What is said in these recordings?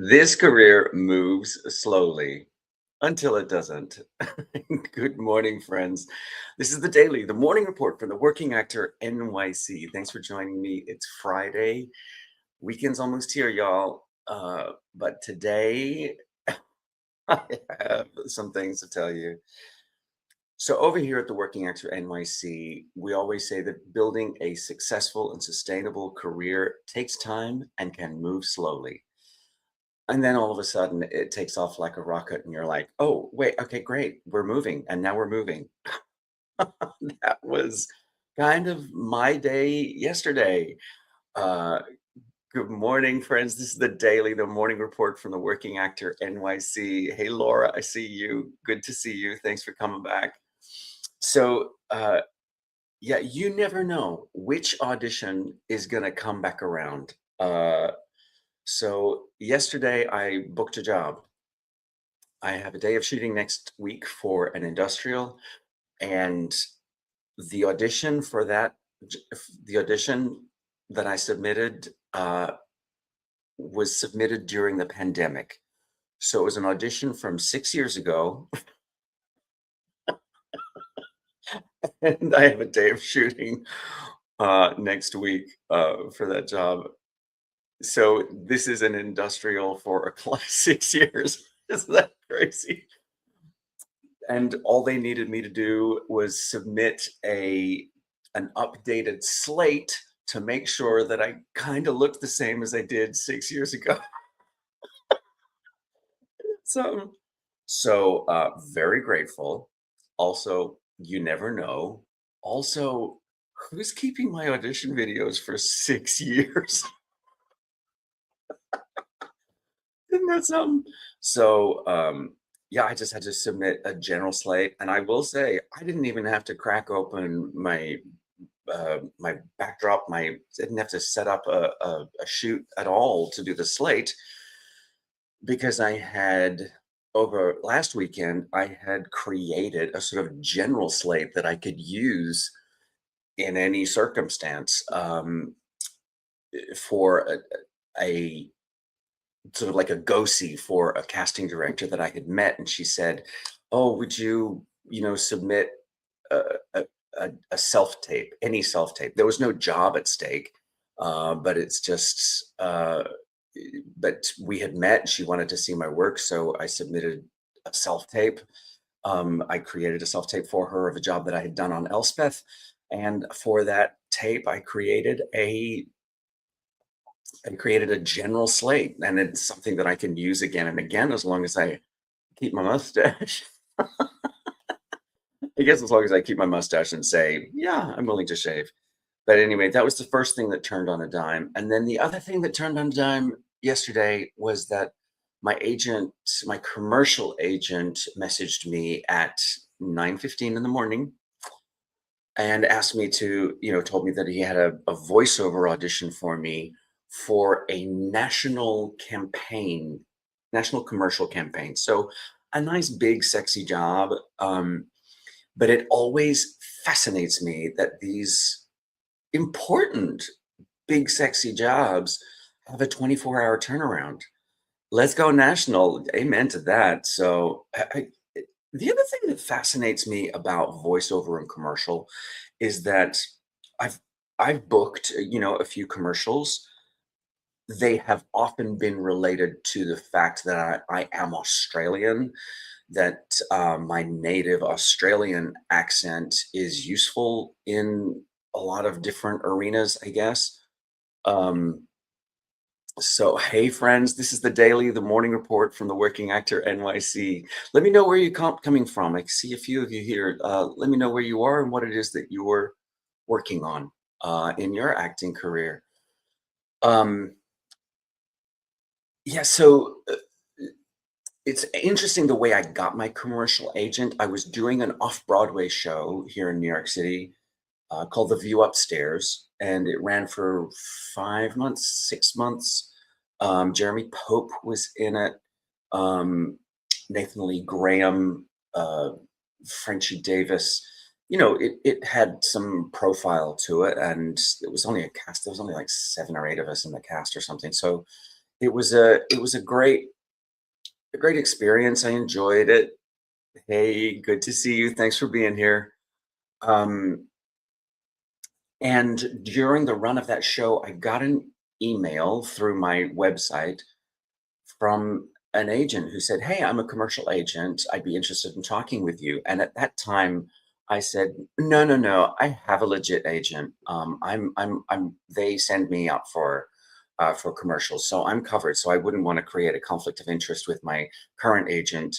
This career moves slowly until it doesn't. Good morning, friends. This is the daily, the morning report from the Working Actor NYC. Thanks for joining me. It's Friday. Weekend's almost here, y'all. But today I have some things to tell you. So, over here at the Working Actor NYC, we always say that building a successful and sustainable career takes time and can move slowly. And then all of a sudden it takes off like a rocket and you're like, "Oh, wait, okay, great. We're moving, and now we're moving." That was kind of my day yesterday. Uh, Good morning, friends. This is the daily, the morning report from the Working Actor NYC. Hey, Laura, I see you. Good to see you. Thanks for coming back. So, yeah, you never know which audition is gonna come back around. So yesterday I booked a job. I have a day of shooting next week for an industrial, and the audition for the audition that I submitted was submitted during the pandemic. So it was an audition from 6 years ago, and I have a day of shooting next week for that job. So this is an industrial for a class 6 years. Isn't that crazy? And all they needed me to do was submit a an updated slate to make sure that I kind of looked the same as I did 6 years ago. So, very grateful. Also, you never know. Also, who's keeping my audition videos for 6 years? Isn't that something? So, yeah, I just had to submit a general slate, and I will say I didn't even have to crack open my backdrop. My Didn't have to set up a shoot at all to do the slate because I had over last weekend I had created a sort of general slate that I could use in any circumstance for a sort of like a go-see for a casting director that I had met, and she said, "Oh, would you, submit a, a, a self-tape, any self-tape?" There was no job at stake, but it's just, but we had met. She wanted to see my work, so I submitted a self-tape. I created a self-tape for her of a job that I had done on Elspeth, and for that tape, I created a general slate, and it's something that I can use again and again as long as I keep my mustache. I guess as long as I keep my mustache and say, "Yeah, I'm willing to shave." But anyway, that was the first thing that turned on a dime. And then the other thing that turned on a dime yesterday was that my agent, my commercial agent, messaged me at 9:15 in the morning and asked me to, told me that he had a voiceover audition for me for a national commercial campaign. So a nice, big, sexy job. But it always fascinates me that these important, big, sexy jobs have a 24-hour turnaround. Let's go national. Amen to that. So the other thing that fascinates me about voiceover and commercial is that I've I've booked, a few commercials. They have often been related to the fact that I am Australian, that my native Australian accent is useful in a lot of different arenas, I guess. Um, so, hey, friends, this is the daily, the morning report from the Working Actor NYC. Let me know where you're coming from. I see a few of you here. Let me know where you are and what it is that you're working on in your acting career. Um, yeah, so it's interesting the way I got my commercial agent. I was doing an off-Broadway show here in New York City called The View Upstairs, and it ran for 5 months, 6 months. Jeremy Pope was in it. Um, Nathan Lee Graham, uh, Frenchie Davis. It had some profile to it, and it was only a cast. There was only like 7 or 8 of us in the cast or something. So it was a great experience. I enjoyed it. Hey, good to see you. Thanks for being here. Um, and during the run of that show, I got an email through my website from an agent who said, "Hey, I'm a commercial agent. I'd be interested in talking with you." And at that time, I said, "No, no, no. I have a legit agent. They send me out for commercials, so I'm covered. So I wouldn't want to create a conflict of interest with my current agent."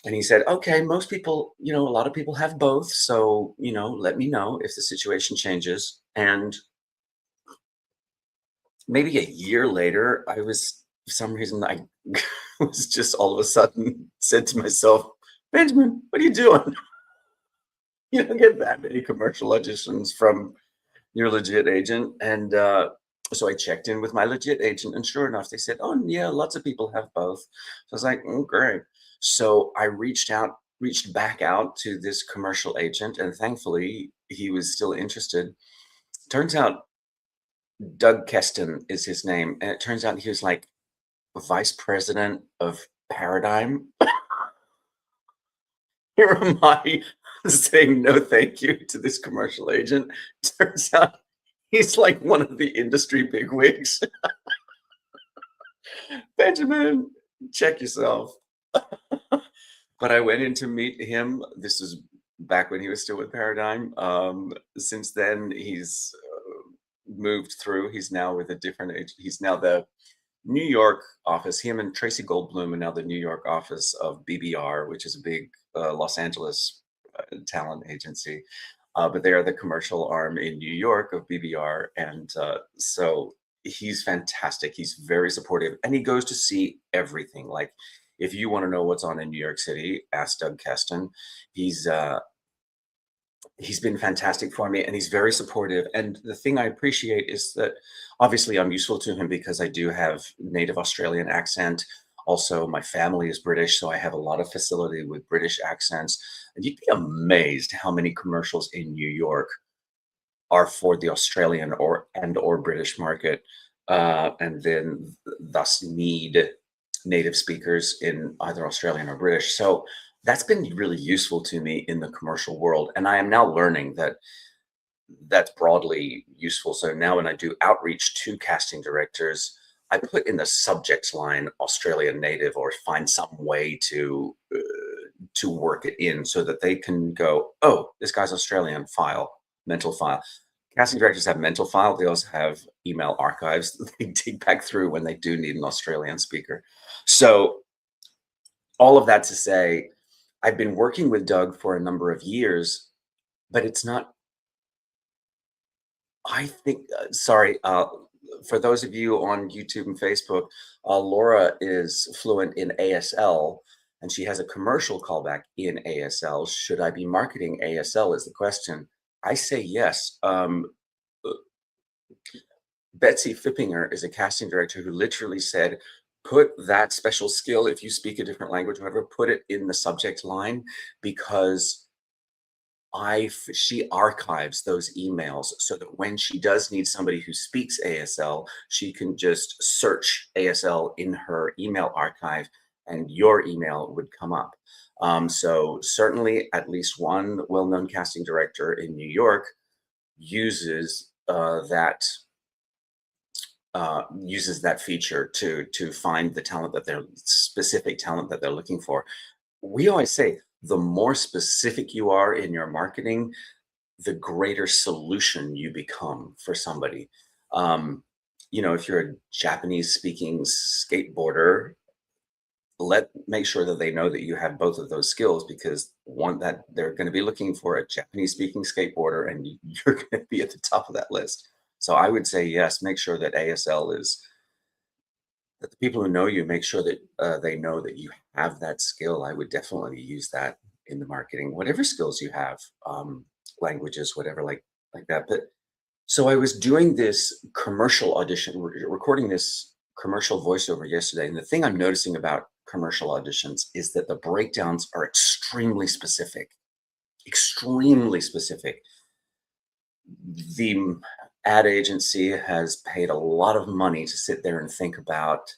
And he said, "Okay, most people, a lot of people have both. So, let me know if the situation changes." And maybe a year later, for some reason, I was just all of a sudden said to myself, "Benjamin, what are you doing? You don't get that many commercial auditions from your legit agent." And so I checked in with my legit agent, and sure enough, they said, "Oh, yeah, lots of people have both." So I was like, "Oh, great." So I reached back out to this commercial agent, and thankfully, he was still interested. Turns out Doug Keston is his name, and it turns out he was like vice president of Paradigm. Here am I saying no thank you to this commercial agent. Turns out he's like one of the industry bigwigs. "Benjamin, check yourself." But I went in to meet him. This is back when he was still with Paradigm. Since then, he's moved through. He's now with a different agent. He's now the New York office. Him and Tracy Goldblum are now the New York office of BBR, which is a big Los Angeles talent agency. But they are the commercial arm in New York of BBR. And so he's fantastic. He's very supportive, and he goes to see everything. Like, if you want to know what's on in New York City, ask Doug Keston. He's uh, he's been fantastic for me, and he's very supportive. And the thing I appreciate is that obviously I'm useful to him because I do have native Australian accent. Also, my family is British, so I have a lot of facility with British accents. And you'd be amazed how many commercials in New York are for the Australian or British market, and then thus need native speakers in either Australian or British. So that's been really useful to me in the commercial world, and I am now learning that that's broadly useful. So now when I do outreach to casting directors, I put in the subject line Australian native, or find some way to work it in so that they can go, "Oh, this guy's Australian, file, mental file." Casting directors have mental file. They also have email archives that they dig back through when they do need an Australian speaker. So all of that to say, I've been working with Doug for a number of years, but it's not, I think, sorry, for those of you on YouTube and Facebook, Laura is fluent in ASL, and she has a commercial callback in ASL. Should I be marketing ASL is the question. I say yes. uh, Betsy Fippinger is a casting director who literally said, "Put that special skill, if you speak a different language, whatever, put it in the subject line," because she archives those emails so that when she does need somebody who speaks ASL, she can just search ASL in her email archive, and your email would come up. So certainly, at least one well-known casting director in New York uses that feature to find the talent that they're specific talent that they're looking for. We always say the more specific you are in your marketing, the greater solution you become for somebody. Um, if you're a Japanese speaking skateboarder, make sure that they know that you have both of those skills, because one, that they're going to be looking for a Japanese speaking skateboarder, and you're going to be at the top of that list. So I would say yes, make sure that ASL is that the people who know you, make sure that they know that you have that skill. I would definitely use that in the marketing, whatever skills you have. languages, whatever, like that. But so I was doing this commercial audition, recording this commercial voiceover yesterday, and the thing I'm noticing about commercial auditions is that the breakdowns are extremely specific, extremely specific. The ad agency has paid a lot of money to sit there and think about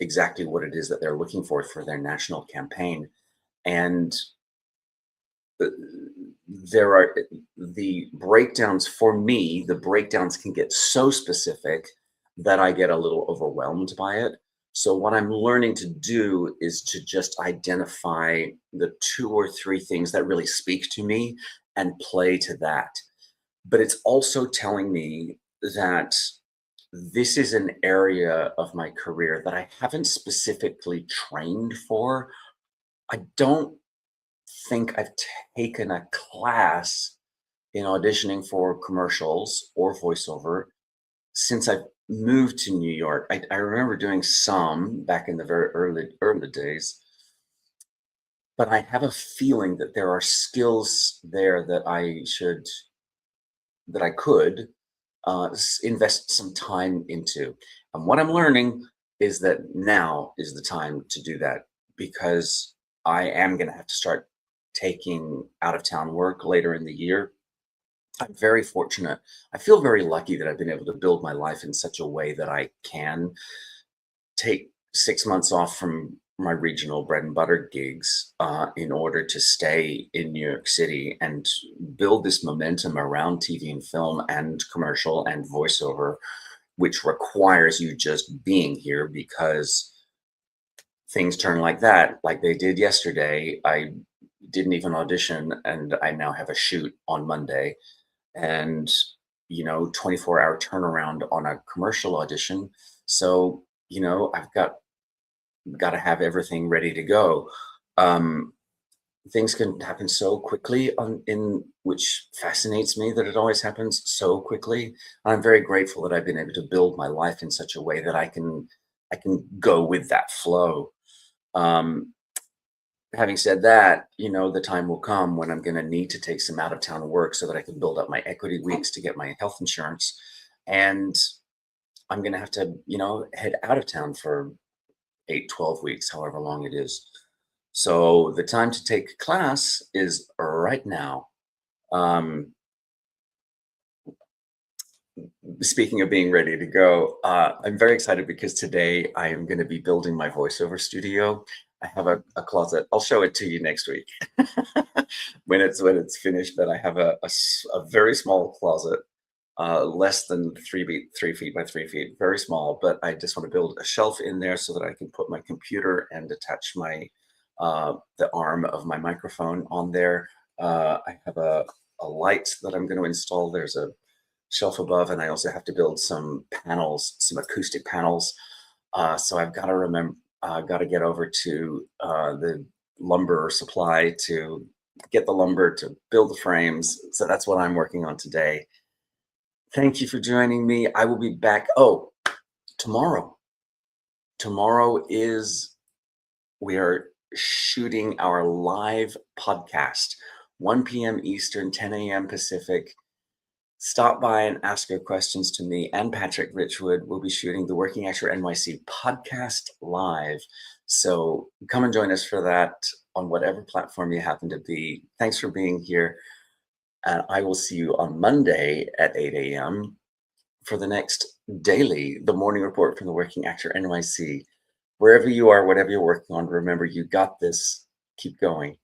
exactly what it is that they're looking for their national campaign. And uh, there are the breakdowns for me, the breakdowns can get so specific that I get a little overwhelmed by it. So what I'm learning to do is to just identify the two or three things that really speak to me and play to that. But it's also telling me that this is an area of my career that I haven't specifically trained for. I don't think I've taken a class in auditioning for commercials or voiceover since I've moved to New York. I remember doing some back in the very early days, but I have a feeling that there are skills there that I could invest some time into. And what I'm learning is that now is the time to do that because I am going to have to start taking out of town work later in the year. I'm very fortunate. I feel very lucky that I've been able to build my life in such a way that I can take 6 months off from my regional bread and butter gigs in order to stay in New York City and build this momentum around TV and film and commercial and voiceover, which requires you just being here because things turn like that, like they did yesterday. I didn't even audition, and I now have a shoot on Monday. And 24-hour turnaround on a commercial audition. So I've got to have everything ready to go. um Things can happen so quickly on in which fascinates me that it always happens so quickly. I'm very grateful that I've been able to build my life in such a way that I can go with that flow. um Having said that, the time will come when I'm going to need to take some out of town work so that I can build up my equity weeks to get my health insurance. And I'm going to have to, head out of town for 8, 12 weeks, however long it is. So the time to take class is right now. Um, Speaking of being ready to go, I'm very excited because today I am going to be building my voiceover studio. I have a closet. I'll show it to you next week when it's finished. But I have a very small closet, less than 3 feet by 3 feet, very small. But I just want to build a shelf in there so that I can put my computer and attach my the arm of my microphone on there. I have a light that I'm going to install. There's a shelf above, and I also have to build some panels, some acoustic panels. So I've got to remember, got to get over to the lumber supply to get the lumber to build the frames. So that's what I'm working on today. Thank you for joining me. I will be back. Oh, tomorrow. Tomorrow is we are shooting our live podcast, 1 p.m. Eastern, 10 a.m. Pacific. Stop by and ask your questions to me and Patrick Richwood. We'll be shooting the Working Actor NYC podcast live. So come and join us for that on whatever platform you happen to be. Thanks for being here. And I will see you on Monday at 8 a.m. for the next daily, the morning report from the Working Actor NYC. Wherever you are, whatever you're working on, remember you got this. Keep going.